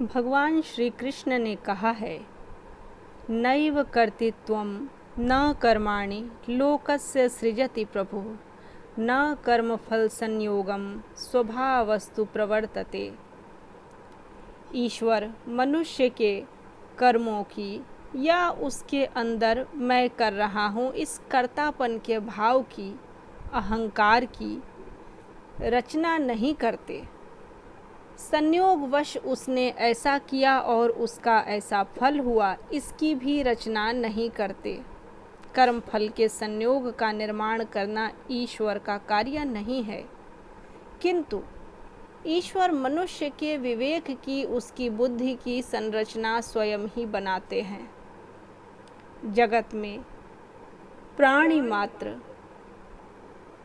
भगवान श्री कृष्ण ने कहा है, नैव कर्तृत्वं न कर्माणि लोकस्य सृजति प्रभु न कर्मफल संयोगम स्वभावस्तु प्रवर्तते। ईश्वर मनुष्य के कर्मों की या उसके अंदर मैं कर रहा हूँ इस कर्तापन के भाव की, अहंकार की रचना नहीं करते। संयोगवश उसने ऐसा किया और उसका ऐसा फल हुआ, इसकी भी रचना नहीं करते। कर्म फल के संयोग का निर्माण करना ईश्वर का कार्य नहीं है, किंतु ईश्वर मनुष्य के विवेक की, उसकी बुद्धि की संरचना स्वयं ही बनाते हैं। जगत में प्राणी मात्र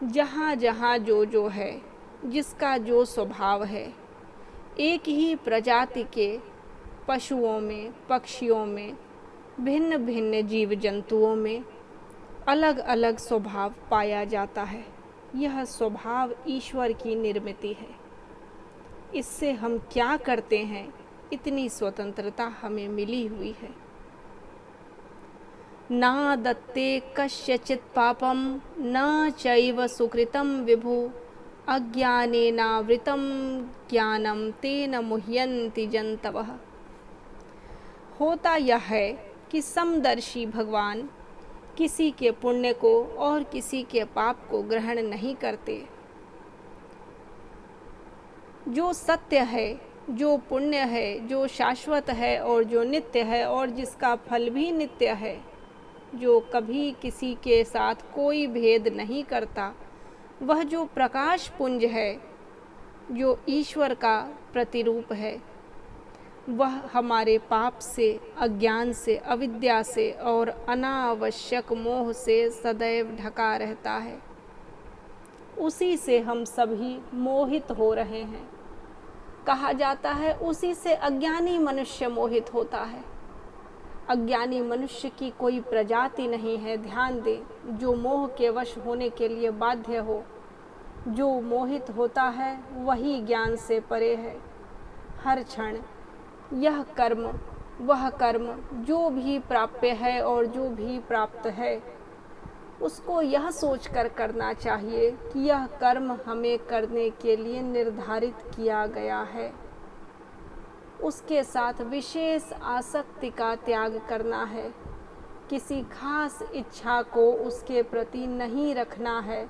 जहाँ जहाँ जो है, जिसका जो स्वभाव है, एक ही प्रजाति के पशुओं में, पक्षियों में, भिन्न भिन्न जीव जंतुओं में अलग अलग स्वभाव पाया जाता है। यह स्वभाव ईश्वर की निर्मिति है। इससे हम क्या करते हैं, इतनी स्वतंत्रता हमें मिली हुई है। ना दत्ते कस्यचित् पापम न चैव सुकृतं विभु अज्ञानेनावृतं ज्ञानम तेन मुह्यन्ति जन्तवः। होता यह है कि समदर्शी भगवान किसी के पुण्य को और किसी के पाप को ग्रहण नहीं करते। जो सत्य है, जो पुण्य है, जो शाश्वत है और जो नित्य है और जिसका फल भी नित्य है, जो कभी किसी के साथ कोई भेद नहीं करता, वह जो प्रकाश पुंज है, जो ईश्वर का प्रतिरूप है, वह हमारे पाप से, अज्ञान से, अविद्या से और अनावश्यक मोह से सदैव ढका रहता है। उसी से हम सभी मोहित हो रहे हैं। कहा जाता है उसी से अज्ञानी मनुष्य मोहित होता है। अज्ञानी मनुष्य की कोई प्रजाति नहीं है। ध्यान दें, जो मोह के वश होने के लिए बाध्य हो, जो मोहित होता है, वही ज्ञान से परे है। हर क्षण यह कर्म, वह कर्म, जो भी प्राप्य है और जो भी प्राप्त है, उसको यह सोचकर करना चाहिए कि यह कर्म हमें करने के लिए निर्धारित किया गया है। उसके साथ विशेष आसक्ति का त्याग करना है। किसी खास इच्छा को उसके प्रति नहीं रखना है।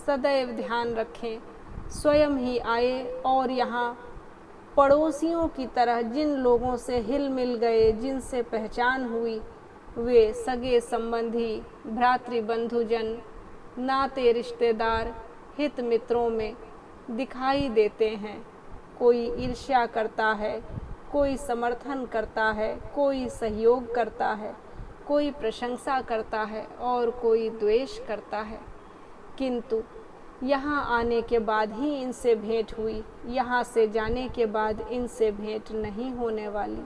सदैव ध्यान रखें, स्वयं ही आए और यहाँ पड़ोसियों की तरह जिन लोगों से हिल मिल गए, जिनसे पहचान हुई, वे सगे संबंधी, भ्रातृबंधुजन, नाते रिश्तेदार, हित मित्रों में दिखाई देते हैं। कोई ईर्ष्या करता है, कोई समर्थन करता है, कोई सहयोग करता है, कोई प्रशंसा करता है और कोई द्वेष करता है। किंतु यहाँ आने के बाद ही इनसे भेंट हुई, यहाँ से जाने के बाद इनसे भेंट नहीं होने वाली।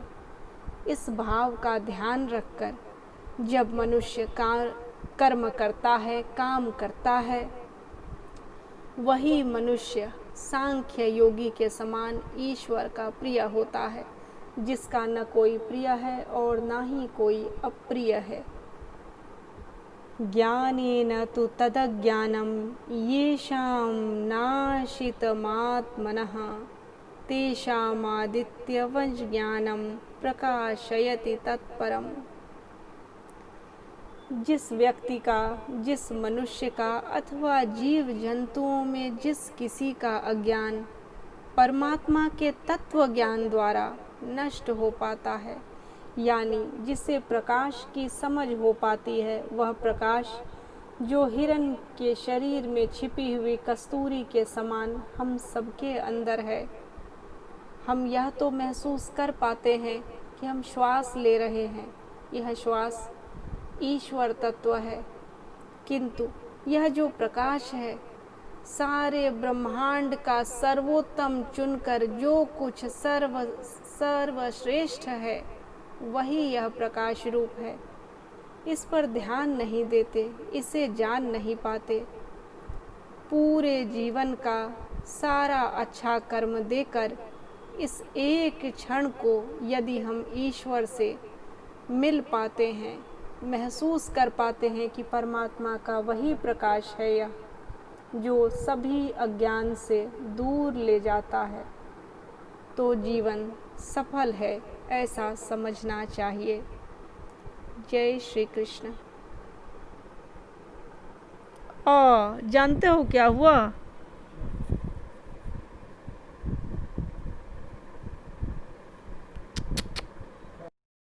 इस भाव का ध्यान रखकर जब मनुष्य कर्म करता है, काम करता है, वही मनुष्य सांख्य योगी के समान ईश्वर का प्रिय होता है, जिसका न कोई प्रिय है और न ही कोई अप्रिय है। ज्ञानेन तु तदज्ञानं येषां नाशितमात्मनः तेषामादित्यवज्ञानं प्रकाशयति तत्परम्। जिस व्यक्ति का, जिस मनुष्य का अथवा जीव जंतुओं में जिस किसी का अज्ञान परमात्मा के तत्व ज्ञान द्वारा नष्ट हो पाता है, यानी जिसे प्रकाश की समझ हो पाती है, वह प्रकाश जो हिरण के शरीर में छिपी हुई कस्तूरी के समान हम सबके अंदर है। हम यह तो महसूस कर पाते हैं कि हम श्वास ले रहे हैं, यह श्वास ईश्वर तत्व है, किंतु यह जो प्रकाश है, सारे ब्रह्मांड का सर्वोत्तम चुनकर जो कुछ सर्वश्रेष्ठ है, वही यह प्रकाश रूप है। इस पर ध्यान नहीं देते, इसे जान नहीं पाते। पूरे जीवन का सारा अच्छा कर्म देकर इस एक क्षण को यदि हम ईश्वर से मिल पाते हैं, महसूस कर पाते हैं कि परमात्मा का वही प्रकाश है यह जो सभी अज्ञान से दूर ले जाता है, तो जीवन सफल है, ऐसा समझना चाहिए। जय श्री कृष्ण। जानते हो क्या हुआ?